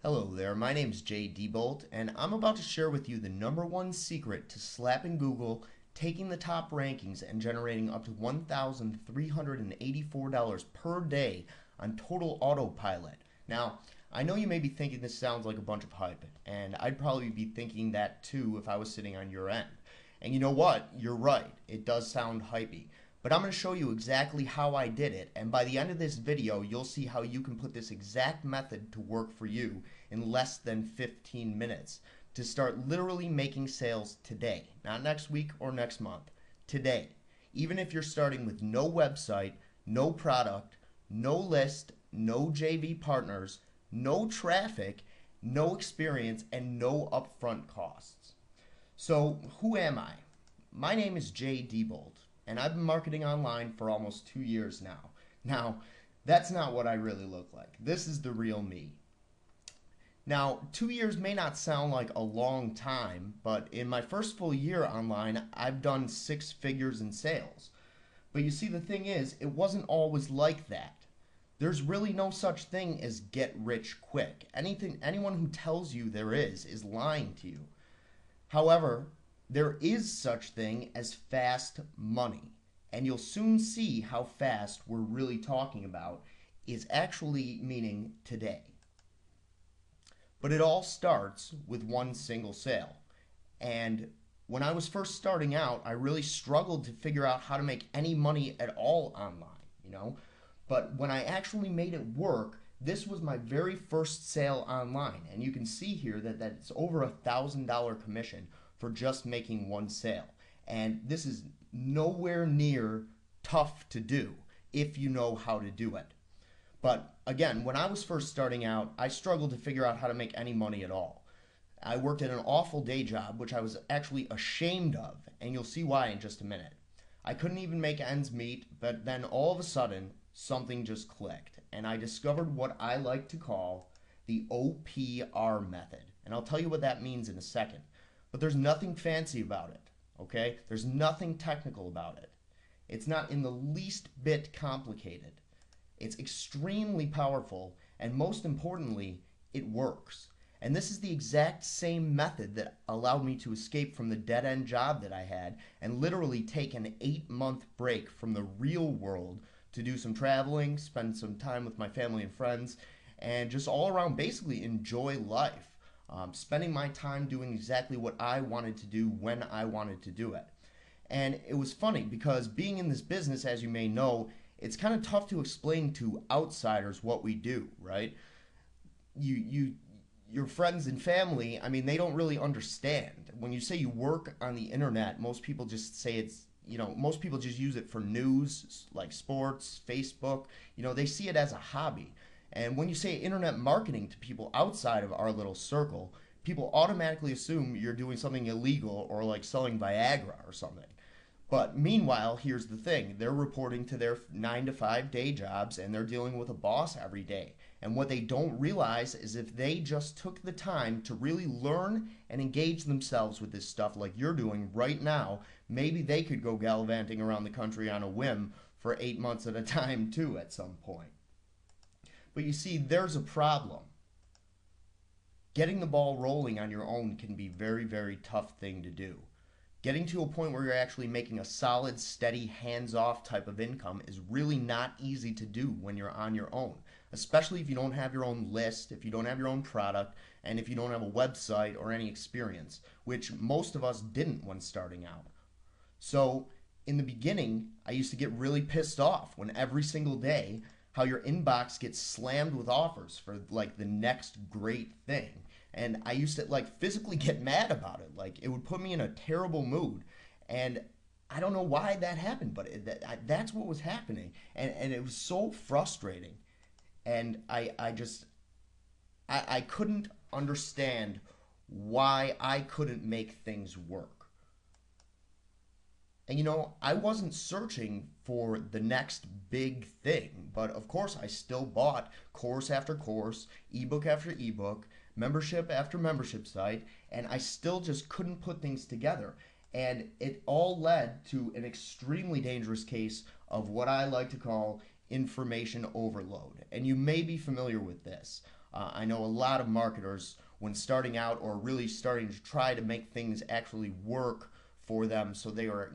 Hello there, my name is Jay Diebold, and I'm about to share with you the number one secret to slapping Google, taking the top rankings, and generating up to $1,384 per day on total autopilot. Now, I know you may be thinking this sounds like a bunch of hype, and I'd probably be thinking that too if I was sitting on your end. And you know what? You're right, it does sound hypey. But I'm going to show you exactly how I did it, and by the end of this video, you'll see how you can put this exact method to work for you in less than 15 minutes to start literally making sales today, not next week or next month, today. Even if you're starting with no website, no product, no list, no JV partners, no traffic, no experience, and no upfront costs. So, who am I? My name is Jay Diebold, and I've been marketing online for almost 2 years now. Now, that's not what I really look like. This is the real me. Now, 2 years may not sound like a long time, but in my first full year online, I've done 6 figures in sales. But you see, the thing is, it wasn't always like that. There's really no such thing as get rich quick. Anyone who tells you there is lying to you. However, there is such thing as fast money, and you'll soon see how fast we're really talking about is actually meaning today. But it all starts with one single sale. And when I was first starting out, I really struggled to figure out how to make any money at all online. But when I actually made it work, this was my very first sale online. And you can see here that it's over $1,000 commission for just making one sale. And this is nowhere near tough to do if you know how to do it. But again, when I was first starting out, I struggled to figure out how to make any money at all. I worked at an awful day job, which I was actually ashamed of, and you'll see why in just a minute. I couldn't even make ends meet, but then all of a sudden, something just clicked, and I discovered what I like to call the OPR method. And I'll tell you what that means in a second. But there's nothing fancy about it, okay? There's nothing technical about it. It's not in the least bit complicated. It's extremely powerful, and most importantly, it works. And this is the exact same method that allowed me to escape from the dead-end job that I had and literally take an 8-month break from the real world to do some traveling, spend some time with my family and friends, and just all around basically enjoy life. Spending my time doing exactly what I wanted to do when I wanted to do it. And it was funny because being in this business, as you may know, it's kind of tough to explain to outsiders what we do, right? Your friends and family, I mean, they don't really understand. When you say you work on the internet, most people just say most people just use it for news, like sports, Facebook. They see it as a hobby. And when you say internet marketing to people outside of our little circle, people automatically assume you're doing something illegal or like selling Viagra or something. But meanwhile, here's the thing. They're reporting to their 9 to 5 day jobs and they're dealing with a boss every day. And what they don't realize is if they just took the time to really learn and engage themselves with this stuff like you're doing right now, maybe they could go gallivanting around the country on a whim for 8 months at a time too at some point. But you see, there's a problem. Getting the ball rolling on your own can be a very, very tough thing to do. Getting to a point where you're actually making a solid, steady, hands-off type of income is really not easy to do when you're on your own, especially if you don't have your own list, if you don't have your own product, and if you don't have a website or any experience, which most of us didn't when starting out. So in the beginning, I used to get really pissed off when every single day how your inbox gets slammed with offers for like the next great thing. And I used to like physically get mad about it. Like it would put me in a terrible mood. And I don't know why that happened, but that's what was happening. And it was so frustrating. And I couldn't understand why I couldn't make things work. And I wasn't searching for the next big thing, but of course I still bought course after course, ebook after ebook, membership after membership site, and I still just couldn't put things together. And it all led to an extremely dangerous case of what I like to call information overload. And you may be familiar with this. I know a lot of marketers, when starting out or really starting to try to make things actually work for them, so they are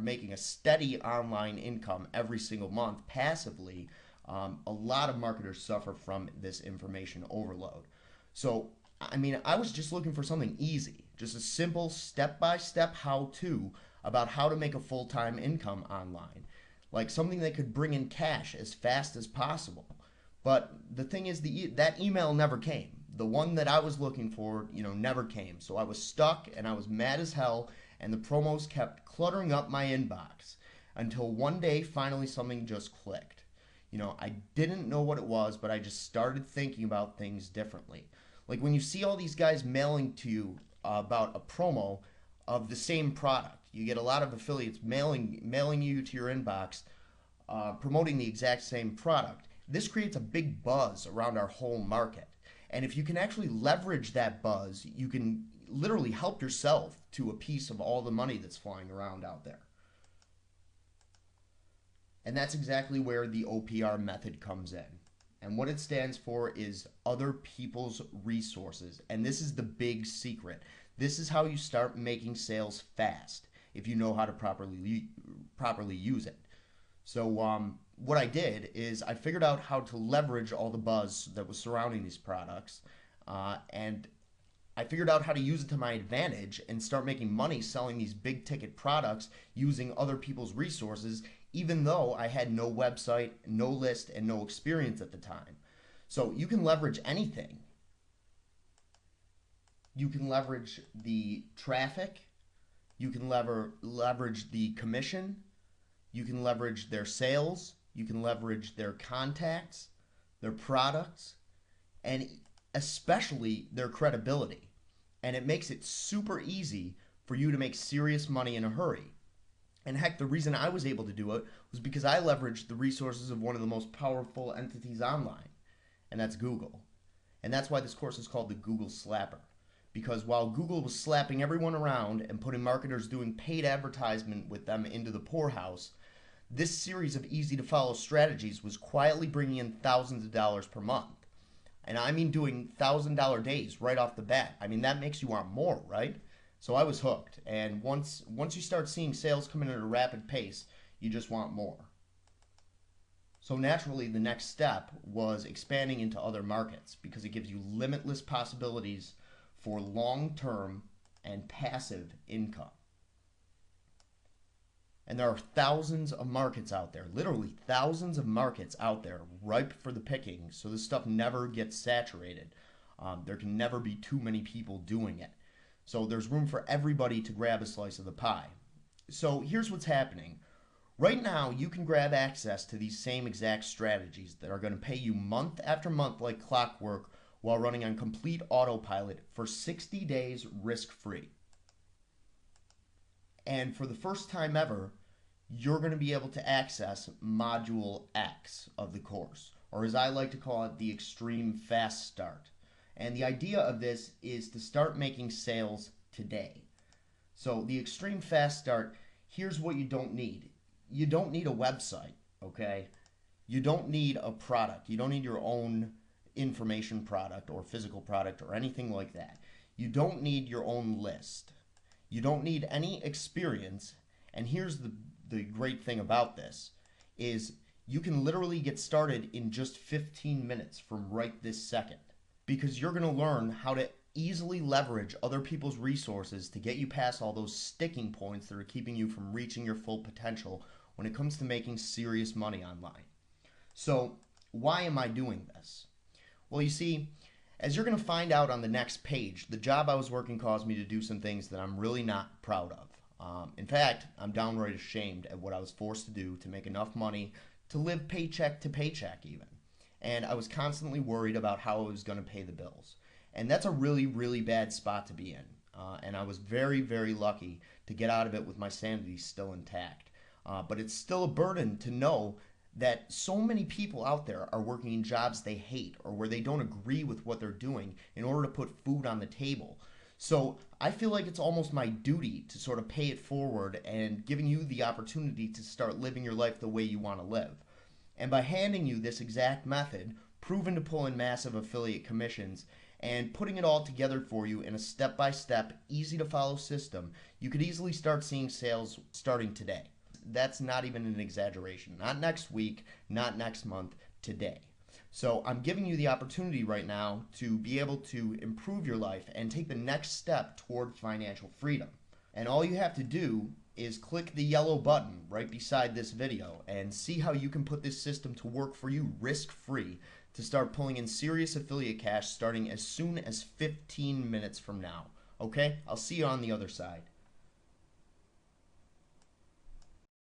making a steady online income every single month passively, a lot of marketers suffer from this information overload. So, I mean, I was just looking for something easy, just a simple step by step how to about how to make a full time income online, like something that could bring in cash as fast as possible. But the thing is, that email never came. The one that I was looking for, never came. So I was stuck and I was mad as hell, and the promos kept cluttering up my inbox until one day finally something just clicked. I didn't know what it was, but I just started thinking about things differently. Like when you see all these guys mailing to you about a promo of the same product, you get a lot of affiliates mailing you to your inbox, promoting the exact same product. This creates a big buzz around our whole market. And if you can actually leverage that buzz, you can literally help yourself to a piece of all the money that's flying around out there. And that's exactly where the OPR method comes in. And what it stands for is other people's resources. And this is the big secret. This is how you start making sales fast if you know how to properly use it. So what I did is I figured out how to leverage all the buzz that was surrounding these products, and I figured out how to use it to my advantage and start making money selling these big ticket products using other people's resources, even though I had no website, no list, and no experience at the time. So you can leverage anything. You can leverage the traffic. You can leverage the commission. You can leverage their sales. You can leverage their contacts, their products, and especially their credibility. And it makes it super easy for you to make serious money in a hurry. And heck, the reason I was able to do it was because I leveraged the resources of one of the most powerful entities online, and that's Google. And that's why this course is called the Google Slapper. Because while Google was slapping everyone around and putting marketers doing paid advertisement with them into the poorhouse, this series of easy to follow strategies was quietly bringing in thousands of dollars per month. And I mean doing $1,000 days right off the bat. I mean, that makes you want more, right? So I was hooked. And once you start seeing sales come in at a rapid pace, you just want more. So naturally, the next step was expanding into other markets because it gives you limitless possibilities for long-term and passive income. And there are thousands of markets out there, literally thousands of markets out there ripe for the picking, so this stuff never gets saturated. There can never be too many people doing it. So there's room for everybody to grab a slice of the pie. So here's what's happening. Right now, you can grab access to these same exact strategies that are going to pay you month after month like clockwork while running on complete autopilot for 60 days risk-free. And for the first time ever, you're going to be able to access Module X of the course, or as I like to call it, the Extreme Fast Start. And the idea of this is to start making sales today. So the Extreme Fast Start, here's what you don't need. You don't need a website, okay? You don't need a product. You don't need your own information product or physical product or anything like that. You don't need your own list. You don't need any experience. And here's the great thing about this is you can literally get started in just 15 minutes from right this second, because you're going to learn how to easily leverage other people's resources to get you past all those sticking points that are keeping you from reaching your full potential when it comes to making serious money online. So why am I doing this? Well, you see, as you're going to find out on the next page, the job I was working caused me to do some things that I'm really not proud of. In fact, I'm downright ashamed at what I was forced to do to make enough money to live paycheck to paycheck even. And I was constantly worried about how I was going to pay the bills. And that's a really, really bad spot to be in. And I was very, very lucky to get out of it with my sanity still intact. But it's still a burden to know that so many people out there are working in jobs they hate or where they don't agree with what they're doing in order to put food on the table. So I feel like it's almost my duty to sort of pay it forward and giving you the opportunity to start living your life the way you want to live. And by handing you this exact method, proven to pull in massive affiliate commissions, and putting it all together for you in a step-by-step, easy-to-follow system, you could easily start seeing sales starting today. That's not even an exaggeration. Not next week, not next month, today. So I'm giving you the opportunity right now to be able to improve your life and take the next step toward financial freedom. And all you have to do is click the yellow button right beside this video and see how you can put this system to work for you risk-free to start pulling in serious affiliate cash starting as soon as 15 minutes from now. Okay? I'll see you on the other side.